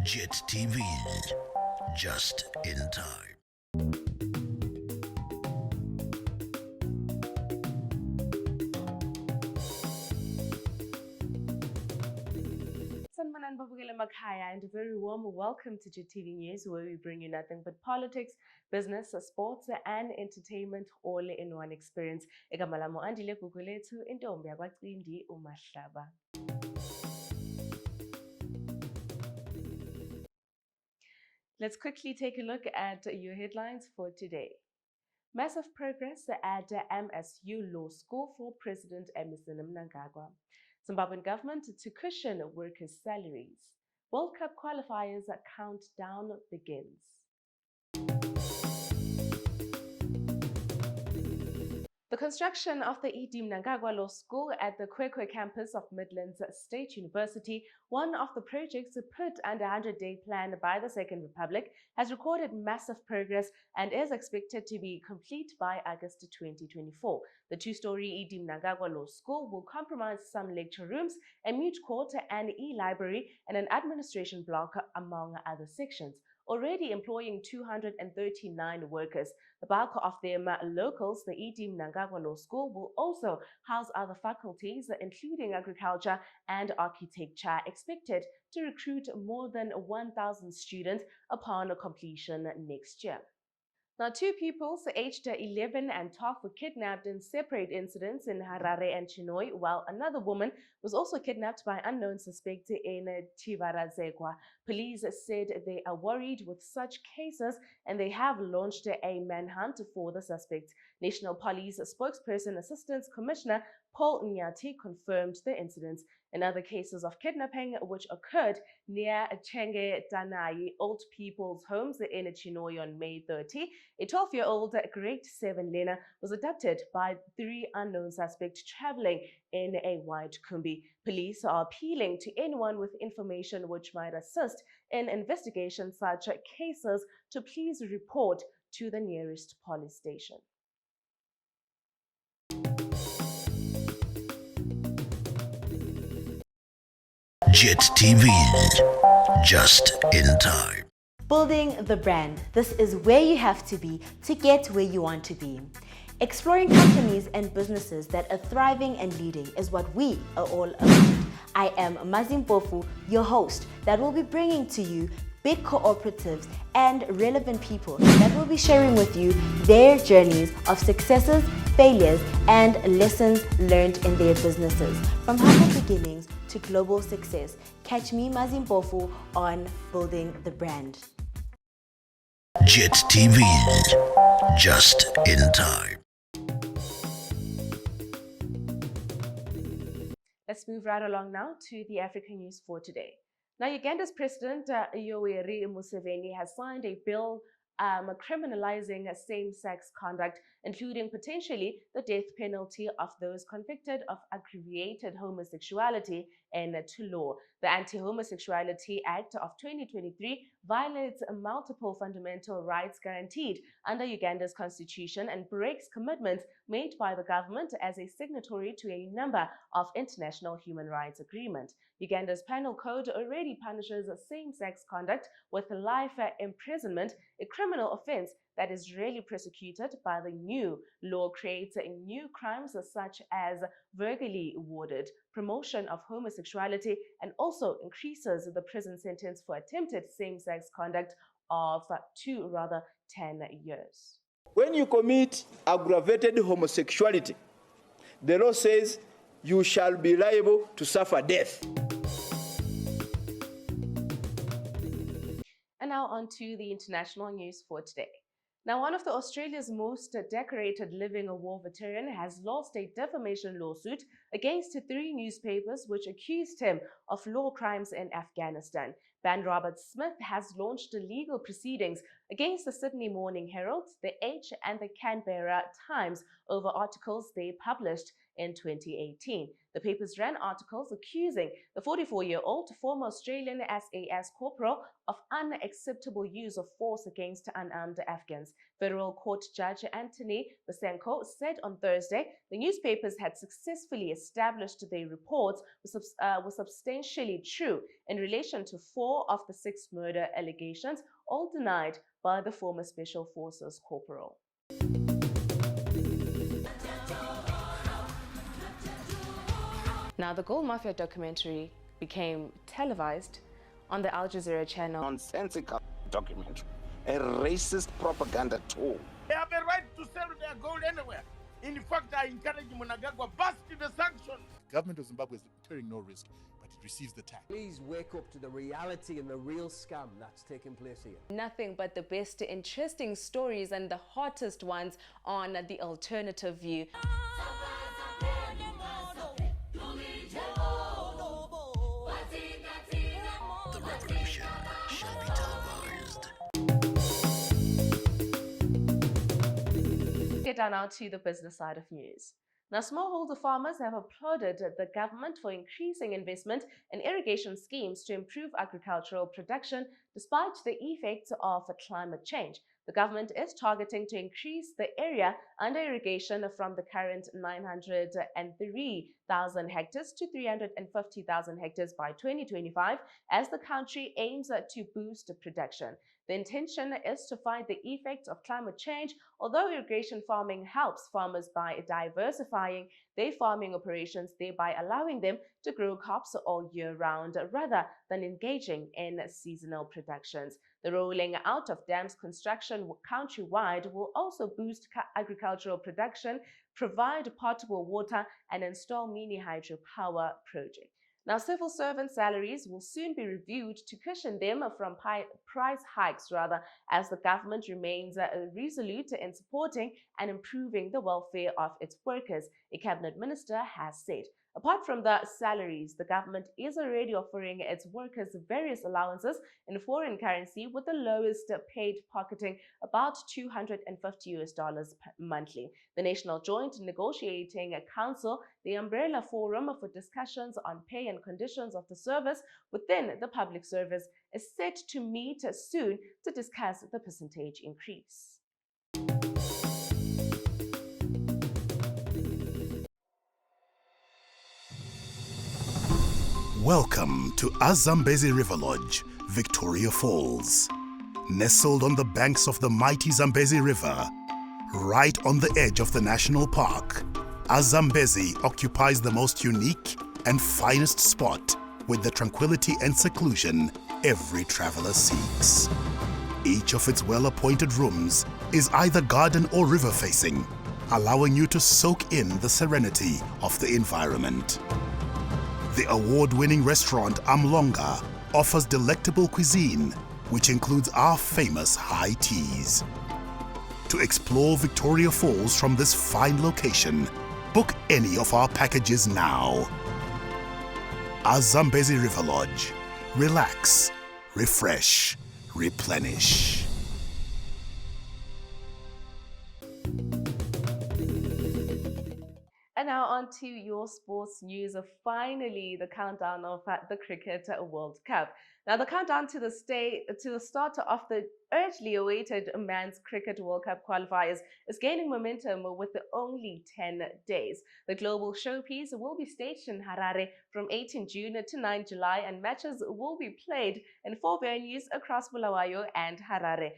JIT-TV, just in time. Sanmanan Babugela Makhaya, and a very warm welcome to JIT-TV News, where we bring you nothing but politics, business, sports, and entertainment all in one experience. Egamalamo andile kukulethu intombi yakwacindi umahlaba. Let's quickly take a look at your headlines for today. Massive progress at MSU Law School for President Emmerson Mnangagwa. Zimbabwean government to cushion workers' salaries. World Cup qualifiers countdown begins. The construction of the E.D. Mnangagwa Law School at the Kwekwe campus of Midlands State University, one of the projects put under 100-day plan by the Second Republic, has recorded massive progress and is expected to be complete by August 2024. The two-story E.D. Mnangagwa Law School will comprise some lecture rooms, a mute court, an e-library, and an administration block, among other sections, already employing 239 workers. The bulk of them locals. The E.D. Mnangagwa Law School will also house other faculties, including agriculture and architecture, expected to recruit more than 1,000 students upon completion next year. Now, two pupils aged 11 and 12 were kidnapped in separate incidents in Harare and Chinhoyi, while another woman was also kidnapped by unknown suspects in JIT-TVzw. Police said they are worried with such cases and they have launched a manhunt for the suspects. National Police spokesperson Assistant Commissioner Paul Nyati confirmed the incidents. In other cases of kidnapping which occurred near Chenge Tanai Old People's Homes in Chinhoyi on May 30, a 12-year-old grade 7 learner was abducted by 3 unknown suspects traveling in a white Kumbi. Police are appealing to anyone with information which might assist in investigating such cases to please report to the nearest police station. JIT-TV, just in time. Building the brand. This is where you have to be to get where you want to be. Exploring companies and businesses that are thriving and leading is what we are all about. I am Mazim Bofu, your host, that will be bringing to you big cooperatives and relevant people that will be sharing with you their journeys of successes, failures, and lessons learned in their businesses, from humble beginnings to global success. Catch me, Mazim Bofu, on Building the Brand. JIT-TV, just in time. Let's move right along now to the African news for today. Now, Uganda's President Yoweri Museveni has signed a bill criminalizing same-sex conduct, including potentially the death penalty of those convicted of aggravated homosexuality into law. The Anti-Homosexuality Act of 2023 violates multiple fundamental rights guaranteed under Uganda's constitution and breaks commitments made by the government as a signatory to a number of international human rights agreements. Uganda's penal code already punishes same-sex conduct with life imprisonment, a criminal offense that is rarely prosecuted. By the new law creates new crimes such as verbally worded promotion of homosexuality, and also increases the prison sentence for attempted same-sex conduct of 10 years. When you commit aggravated homosexuality, the law says you shall be liable to suffer death. And now on to the international news for today. Now, one of Australia's most decorated living war veteran has lost a defamation lawsuit against 3 newspapers which accused him of law crimes in Afghanistan. Ben Robert Smith has launched legal proceedings against the Sydney Morning Herald, the Age, and the Canberra Times over articles they published in 2018. The papers ran articles accusing the 44-year-old former Australian SAS corporal of unacceptable use of force against unarmed Afghans. Federal Court Judge Anthony Basenko said on Thursday the newspapers had successfully established their reports were substantially true in relation to 4 of the 6 murder allegations, all denied by the former Special Forces corporal. Now, the Gold Mafia documentary became televised on the Al Jazeera channel. Nonsensical documentary, a racist propaganda tool. They have a right to sell their gold anywhere. In fact, I encourage Mnangagwa bust the sanctions. Government of Zimbabwe is incurring no risk, but it receives the tax. Please wake up to the reality and the real scam that's taking place here. Nothing but the best interesting stories and the hottest ones on The Alternative View. The revolution shall be televised. Get down now to the business side of news. Now, smallholder farmers have applauded the government for increasing investment in irrigation schemes to improve agricultural production despite the effects of climate change. The government is targeting to increase the area under irrigation from the current 903,000 hectares to 350,000 hectares by 2025 as the country aims to boost production. The intention is to fight the effects of climate change, although irrigation farming helps farmers by diversifying their farming operations, thereby allowing them to grow crops all year round rather than engaging in seasonal productions. The rolling out of dams construction countrywide will also boost agricultural production, provide potable water, and install mini hydropower projects. Now, civil servant salaries will soon be reviewed to cushion them from price hikes, as the government remains resolute in supporting and improving the welfare of its workers, a cabinet minister has said. Apart from the salaries, the government is already offering its workers various allowances in foreign currency, with the lowest paid pocketing about $250 monthly. The National Joint Negotiating Council, the umbrella forum for discussions on pay and conditions of the service within the public service, is set to meet soon to discuss the percentage increase. Welcome to Azambezi River Lodge, Victoria Falls. Nestled on the banks of the mighty Zambezi River, right on the edge of the national park, Azambezi occupies the most unique and finest spot with the tranquility and seclusion every traveler seeks. Each of its well-appointed rooms is either garden or river facing, allowing you to soak in the serenity of the environment. The award-winning restaurant Amlonga offers delectable cuisine, which includes our famous high teas. To explore Victoria Falls from this fine location, book any of our packages now. Azambezi River Lodge. Relax, refresh, replenish. And now on to your sports news. Finally, the countdown of the Cricket World Cup. Now, the countdown to the start of the urgently awaited Men's Cricket World Cup qualifiers is gaining momentum with only 10 days. The global showpiece will be staged in Harare from 18 June to 9 July, and matches will be played in 4 venues across Bulawayo and Harare.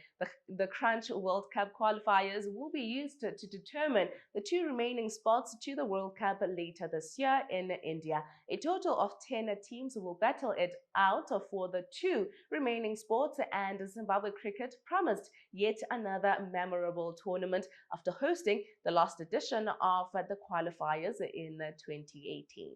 The Crunch World Cup qualifiers will be used to determine the 2 remaining spots to the World Cup later this year in India. A total of 10 teams will battle it out for the 2 remaining spots, and Zimbabwe Cricket promised yet another memorable tournament after hosting the last edition of the qualifiers in 2018.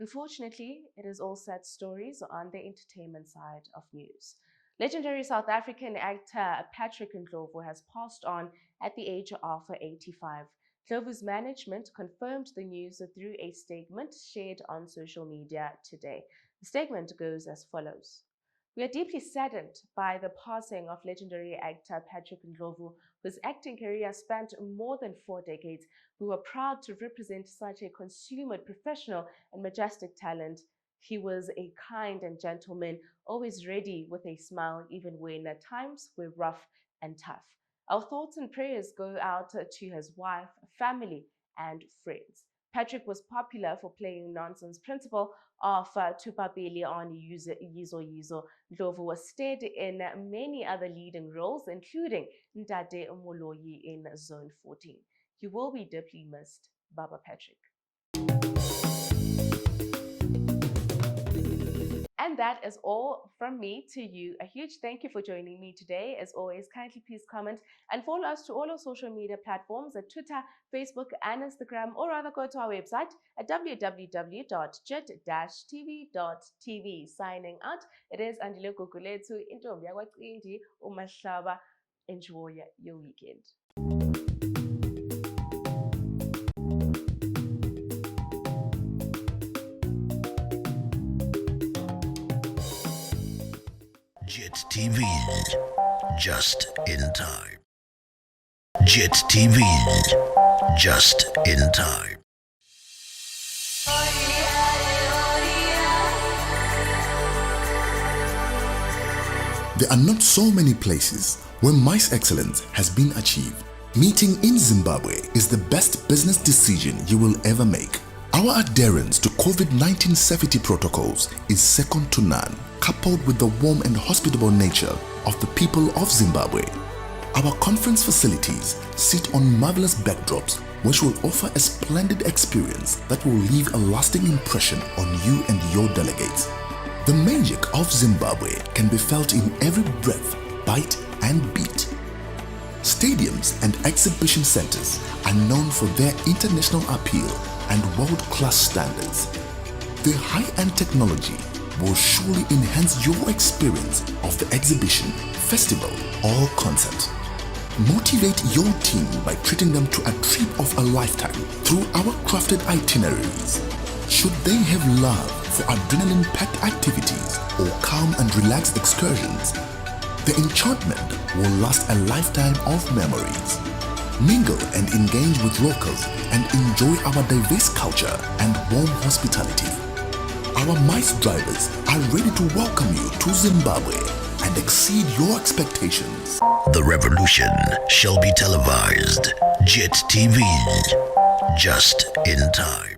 Unfortunately, it is all sad stories on the entertainment side of news. Legendary South African actor Patrick Ndlovu has passed on at the age of 85. Ndlovu's management confirmed the news through a statement shared on social media today. The statement goes as follows. We are deeply saddened by the passing of legendary actor Patrick Ndlovu, whose acting career spanned more than 4 decades. We were proud to represent such a consummate professional and majestic talent. He was a kind and gentleman, always ready with a smile even when times were rough and tough. Our thoughts and prayers go out to his wife, family, and friends. Patrick was popular for playing nonsense principal of Tupapeli on JIT-TVzw. Ndlovu was starred in many other leading roles, including Ntate Moloyi in Zone 14. You will be deeply missed, Baba Patrick. And that is all from me to you. A huge thank you for joining me today. As always, kindly please comment and follow us to all our social media platforms at Twitter, Facebook, and Instagram, or rather go to our website at www.JIT-TV.tv. Signing out, it is Andile Guguletu, Intombi yakwaCindi uMahlaba. Enjoy your weekend. JIT-TV, just in time. JIT-TV, just in time. There are not so many places where mice excellence has been achieved. Meeting in Zimbabwe is the best business decision you will ever make. Our adherence to COVID-19 safety protocols is second to none, coupled with the warm and hospitable nature of the people of Zimbabwe. Our conference facilities sit on marvelous backdrops which will offer a splendid experience that will leave a lasting impression on you and your delegates. The magic of Zimbabwe can be felt in every breath, bite, and beat. Stadiums and exhibition centers are known for their international appeal and world-class standards. The high-end technology will surely enhance your experience of the exhibition, festival, or concert. Motivate your team by treating them to a trip of a lifetime through our crafted itineraries. Should they have love for adrenaline-packed activities or calm and relaxed excursions, the enchantment will last a lifetime of memories. Mingle and engage with locals and enjoy our diverse culture and warm hospitality. Our mice drivers are ready to welcome you to Zimbabwe and exceed your expectations. The revolution shall be televised. JIT-TV, just in time.